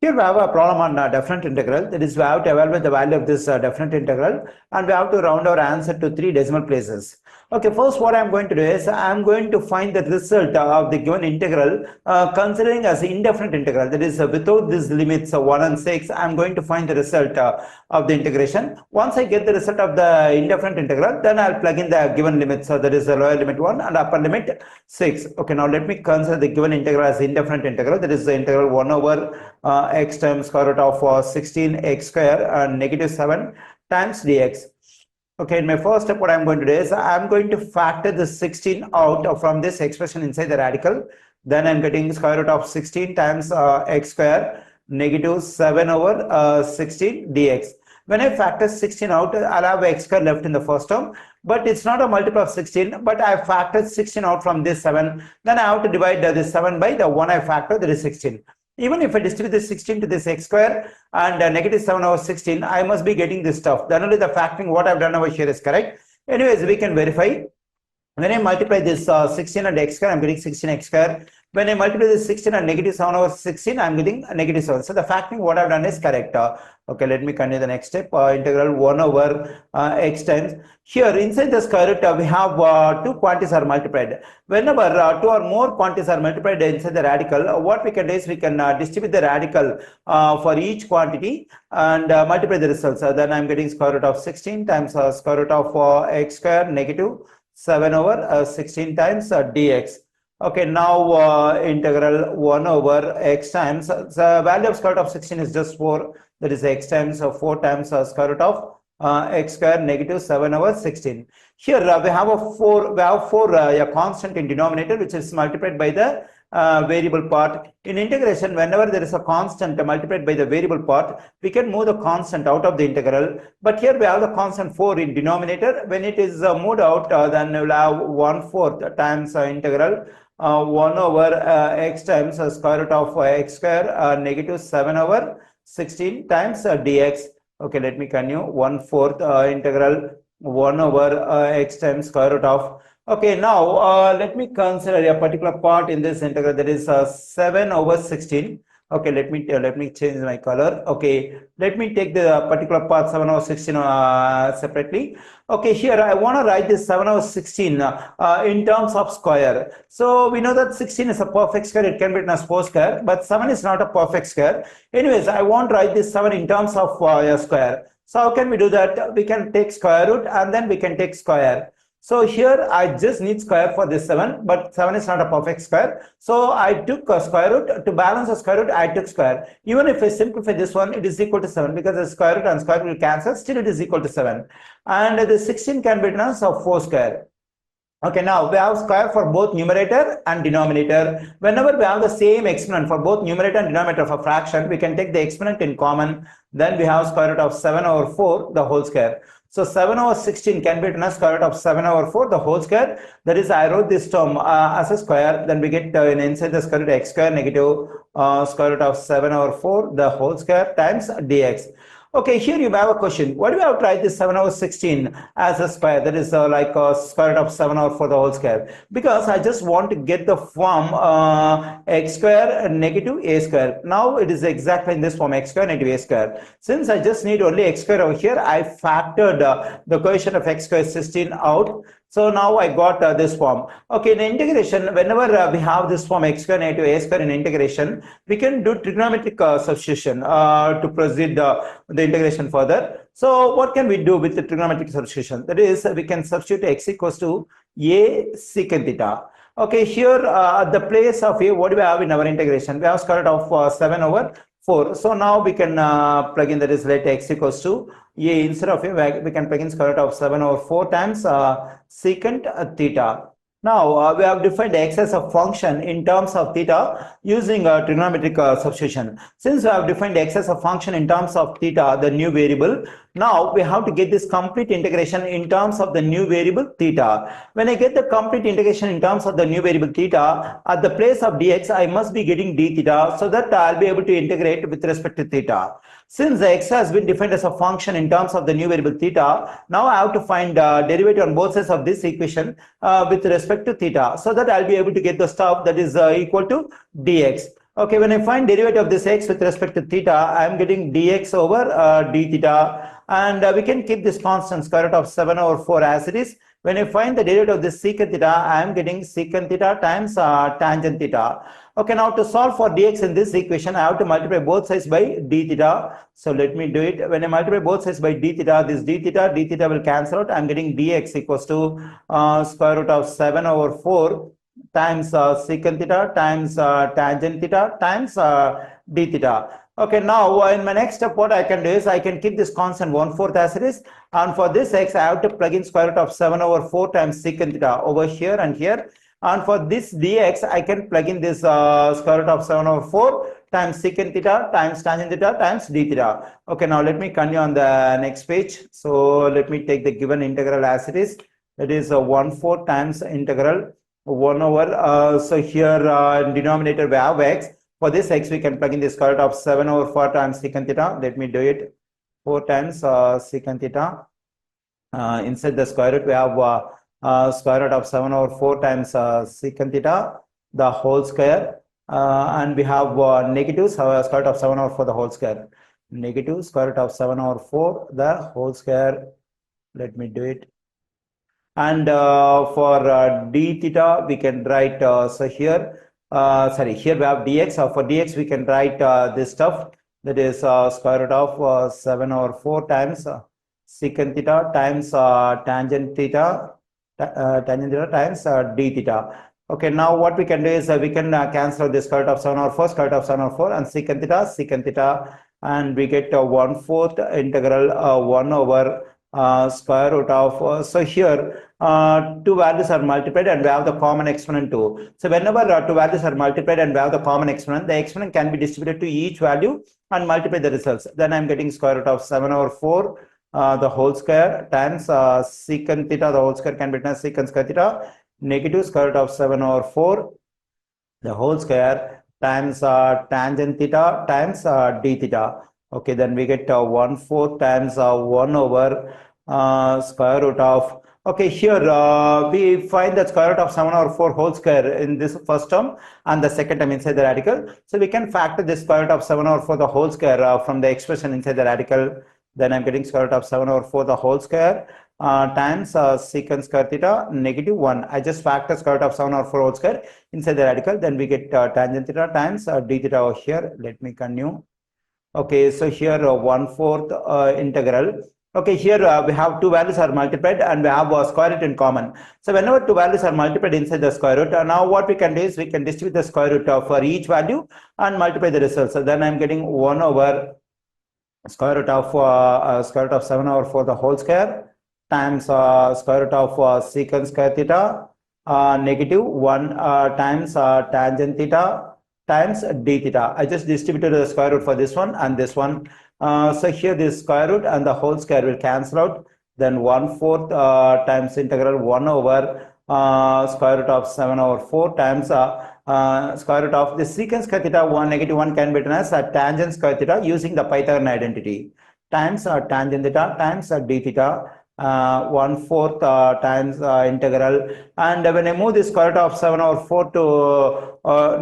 Here we have a problem on definite integral. That is, we have to evaluate the value of this definite integral, and we have to round our answer to 3 decimal places. Okay, first what I am going to do is I am going to find the result of the given integral considering as indefinite integral. That is, without these limits 1 and 6, I am going to find the result of the integration. Once I get the result of the indefinite integral, then I will plug in the given limits. So that is the lower limit 1 and upper limit 6. Okay, now let me consider the given integral as indefinite integral. That is the integral 1 over x times square root of 16 x square and negative 7 times dx. Okay, in my first step, what I'm going to do is I'm going to factor the 16 out from this expression inside the radical. Then I'm getting square root of 16 times x square negative 7 over 16 dx. When I factor 16 out, I'll have x square left in the first term, but it's not a multiple of 16, but I factored 16 out from this 7. Then I have to divide this 7 by the 1 I factored, that is 16. Even if I distribute this 16 to this x square and negative 7 over 16, I must be getting this stuff. Then only the factoring what I've done over here is correct. Anyways, we can verify. When I multiply this 16 and x square, I'm getting 16x square. When I multiply this 16 and negative 7 over 16, I'm getting negative 7. So the factoring what I've done is correct. Okay, let me continue the next step. Integral 1 over x times. Here inside the square root, we have two quantities are multiplied. Whenever two or more quantities are multiplied inside the radical, what we can do is we can distribute the radical for each quantity and multiply the results. Then I'm getting square root of 16 times square root of x square negative 7 over 16 times dx. Okay, now integral 1 over x times, the value of square root of 16 is just 4, that is x times 4 times square root of x square negative 7 over 16. Here we have a constant in denominator which is multiplied by the variable part. In integration, whenever there is a constant multiplied by the variable part, we can move the constant out of the integral. But here we have the constant 4 in denominator. When it is moved out, then we will have 1/4 times integral 1 over x times square root of x square negative 7 over 16 times dx. Okay, let me continue. 1/4 integral 1 over x times square root of. Okay, now let me consider a particular part in this integral, that is 7 over 16. Okay, let me change my color. Okay, let me take the particular part 7 over 16 separately. Okay, here I want to write this 7 over 16 in terms of square. So we know that 16 is a perfect square. It can be written as 4 square, but 7 is not a perfect square. Anyways, I want to write this 7 in terms of a square. So how can we do that? We can take square root and then we can take square. So here I just need square for this 7, but 7 is not a perfect square. So I took a square root. To balance the square root, I took square. Even if I simplify this one, it is equal to 7 because the square root and square root will cancel. Still it is equal to 7. And the 16 can be written as 4 square. Okay, now we have square for both numerator and denominator. Whenever we have the same exponent for both numerator and denominator of a fraction, we can take the exponent in common. Then we have square root of 7 over 4, the whole square. So 7 over 16 can be written as square root of 7 over 4, the whole square. That is, I wrote this term as a square. Then we get inside the square root x square negative square root of 7 over 4, the whole square times dx. Okay, here you have a question. What do we have to write this 7 over 16 as a square? That is like square root of 7 over 4 the whole square. Because I just want to get the form x square negative a square. Now it is exactly in this form, x square negative a square. Since I just need only x square over here, I factored the coefficient of x square 16 out. So now I got this form. Okay, in integration, whenever we have this form x square negative a square in integration, we can do trigonometric substitution to proceed the integration further. So what can we do with the trigonometric substitution? That is, we can substitute x equals to a secant theta. Okay, here at the place of a, what do we have in our integration? We have square root of 7 over 4. So now we can plug in, that is, let x equals to a, instead of a, we can plug in square root of 7 over 4 times secant theta. Now we have defined x as a function in terms of theta using trigonometric substitution. Since we have defined x as a function in terms of theta, the new variable, now we have to get this complete integration in terms of the new variable theta. When I get the complete integration in terms of the new variable theta, at the place of dx, I must be getting d theta, so that I'll be able to integrate with respect to theta. Since the x has been defined as a function in terms of the new variable theta, now I have to find derivative on both sides of this equation with respect to theta, so that I'll be able to get the stuff that is equal to dx. Okay, when I find derivative of this x with respect to theta, I am getting dx over d theta, and we can keep this constant square root of 7 over 4 as it is. When I find the derivative of this secant theta, I am getting secant theta times tangent theta. Okay, now to solve for dx in this equation, I have to multiply both sides by d theta. So let me do it. When I multiply both sides by d theta, this d theta will cancel out. I'm getting dx equals to square root of 7 over 4 times secant theta times tangent theta times d theta. Okay, now in my next step, what I can do is I can keep this constant 1/4 as it is, and for this x, I have to plug in square root of 7 over 4 times secant theta over here and here. And for this dx, I can plug in this square root of 7 over 4 times secant theta times tangent theta times d theta. Okay, now let me continue on the next page. So let me take the given integral as it is. That is 1/4 times integral 1 over, so here denominator we have x. For this x, we can plug in the square root of 7 over 4 times secant theta. Let me do it. 4 times secant theta. Inside the square root, we have square root of 7 over 4 times secant theta, the whole square. And we have negative square root of 7 over 4 the whole square. Negative square root of 7 over 4 the whole square. Let me do it. And for d theta, we can write, so here, here we have dx. For dx, we can write this stuff, that is square root of 7 over 4 times secant theta times tangent theta times d theta. Okay, now what we can do is we can cancel the square root of 7 over 4, square root of 7 over 4, and secant theta, and we get 1/4 integral 1 over square root of, so here two values are multiplied and we have the common exponent too. So whenever two values are multiplied and we have the common exponent, the exponent can be distributed to each value and multiply the results. Then I'm getting square root of 7 over 4 the whole square times secant theta, the whole square can be written as secant square theta, negative square root of 7 over 4 the whole square times tangent theta times d theta. Okay, then we get 1/4 times 1 over square root of, okay, here we find the square root of 7 over 4 whole square in this first term and the second term inside the radical. So we can factor this square root of 7 over 4 the whole square from the expression inside the radical. Then I'm getting square root of 7 over 4 the whole square times secant square theta negative 1. I just factor square root of 7 over 4 whole square inside the radical. Then we get tangent theta times d theta over here. Let me continue. Okay, so here 1/4 integral. Okay, here we have two values are multiplied and we have a square root in common. So whenever two values are multiplied inside the square root, now what we can do is we can distribute the square root for each value and multiply the results. So then I'm getting 1 over square root of 7 over 4 the whole square times square root of secant square theta negative 1 times tangent theta times d theta. I just distributed the square root for this one and this one. So here this square root and the whole square will cancel out. Then 1/4 times integral 1 over square root of 7 over 4 times square root of the secant square theta, negative 1 can be written as tangent square theta using the Pythagorean identity times tangent theta times d theta. 1/4 times integral, and when I move the square root of 7 over 4 to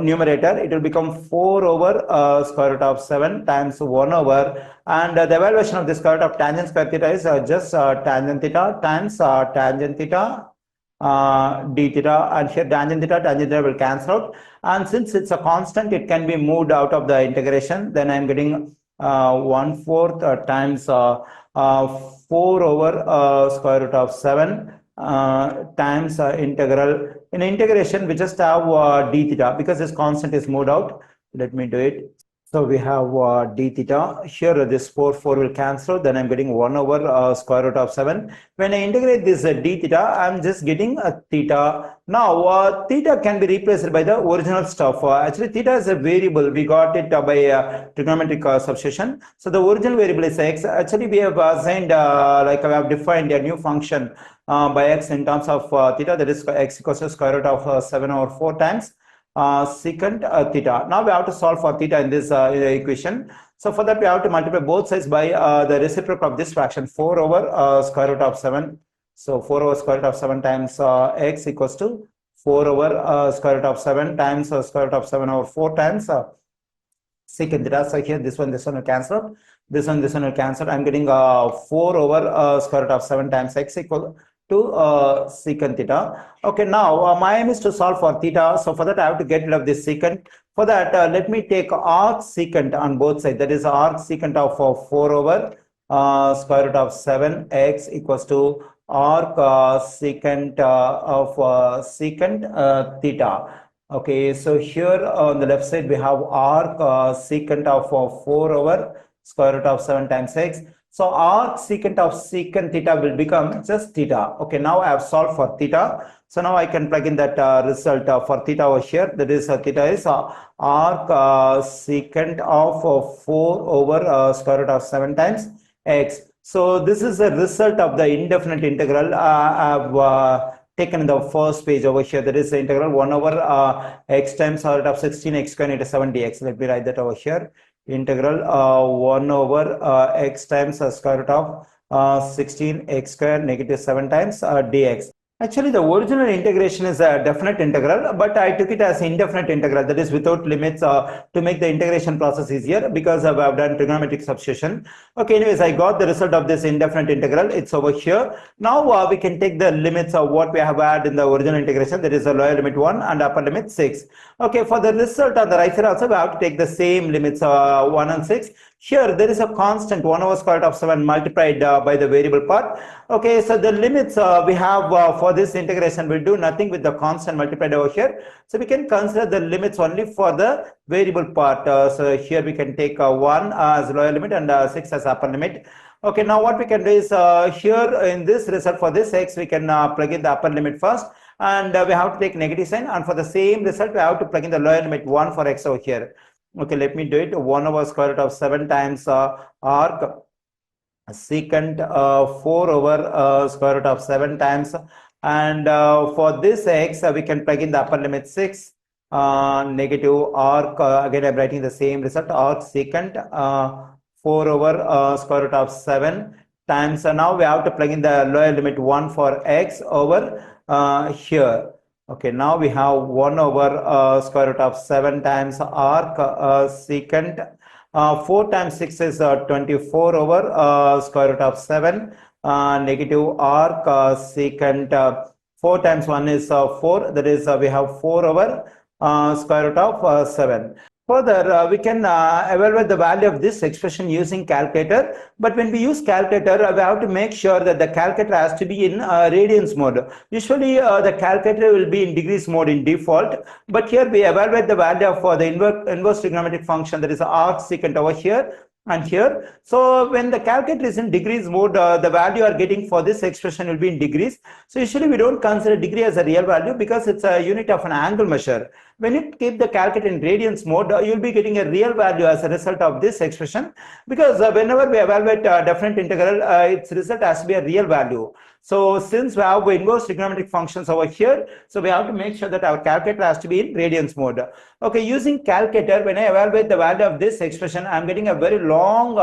numerator, it will become 4 over square root of 7 times 1 over, and the evaluation of the square root of tangent square theta is just tangent theta times tangent theta d theta, and here tangent theta will cancel out, and since it's a constant, it can be moved out of the integration. Then I'm getting 1/4 times 4 over square root of 7 times integral. In integration, we just have d theta because this constant is moved out. Let me do it. So we have d theta. Here this 4 will cancel. Then I'm getting 1 over square root of 7. When I integrate this d theta, I'm just getting a theta. Now theta can be replaced by the original stuff. Actually, theta is a variable. We got it by trigonometric substitution. So the original variable is x. Actually, we have assigned like we have defined a new function by x in terms of theta. That is x equals to square root of 7 over 4 times secant theta. Now we have to solve for theta in this equation. So for that, we have to multiply both sides by the reciprocal of this fraction, 4 over square root of 7. So 4 over square root of 7 times x equals to 4 over square root of 7 times square root of 7 over 4 times secant theta. So here this one will cancel out. This one will cancel. I'm getting 4 over square root of 7 times x equal to secant theta. Okay, now my aim is to solve for theta. So for that I have to get rid of this secant. For that, let me take arc secant on both sides. That is arc secant of 4 over square root of 7x equals to arc secant of secant theta. Okay, so here on the left side we have arc secant of 4 over square root of 7 times x. So arc secant of secant theta will become just theta. Okay, now I have solved for theta. So now I can plug in that result for theta over here. That is theta is arc secant of 4 over square root of 7 times x. So this is the result of the indefinite integral I've taken in the first page over here. That is the integral 1 over x times square root of 16x square into 7 dx. Let me write that over here. Integral 1 over x times square root of 16x square negative 7 times dx. Actually, the original integration is a definite integral, but I took it as indefinite integral, that is without limits, to make the integration process easier, because I've done trigonometric substitution. Okay, anyways, I got the result of this indefinite integral. It's over here. Now we can take the limits of what we have had in the original integration, that is the lower limit 1 and upper limit 6. Okay, for the result on the right side also, we have to take the same limits 1 and 6. Here there is a constant 1 over square root of 7 multiplied by the variable part. Okay, so the limits we have for this integration will do nothing with the constant multiplied over here. So we can consider the limits only for the variable part. So here we can take 1 as lower limit and 6 as upper limit. Okay, now what we can do is here in this result for this x, we can plug in the upper limit first, and we have to take negative sign, and for the same result we have to plug in the lower limit 1 for x over here. Okay, let me do it. 1 over square root of 7 times arc secant 4 over square root of 7 times, and for this x we can plug in the upper limit 6 negative arc again I'm writing the same result, arc secant 4 over square root of 7 times, now we have to plug in the lower limit 1 for x over here. Okay, now we have 1 over square root of 7 times arc secant 4 times 6 is 24 over square root of 7 negative arc secant 4 times 1 is 4, that is we have 4 over square root of 7. Further, we can evaluate the value of this expression using calculator, but when we use calculator, we have to make sure that the calculator has to be in radians mode. Usually, the calculator will be in degrees mode in default, but here we evaluate the value of the inverse trigonometric function, that is arc secant over here and here. So when the calculator is in degrees mode, the value you are getting for this expression will be in degrees. So usually we don't consider degree as a real value because it's a unit of an angle measure. When you keep the calculator in radians mode, you'll be getting a real value as a result of this expression, because whenever we evaluate definite integral, its result has to be a real value. So since we have inverse trigonometric functions over here, so we have to make sure that our calculator has to be in radians mode. Okay, using calculator, when I evaluate the value of this expression, I'm getting a very long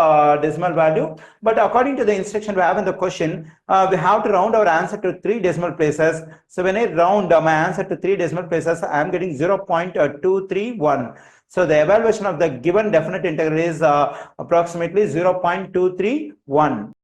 decimal value, but according to the instruction we have in the question, we have to round our answer to 3 decimal places. So when I round my answer to 3 decimal places, I'm getting 0.231. So the evaluation of the given definite integral is approximately 0.231.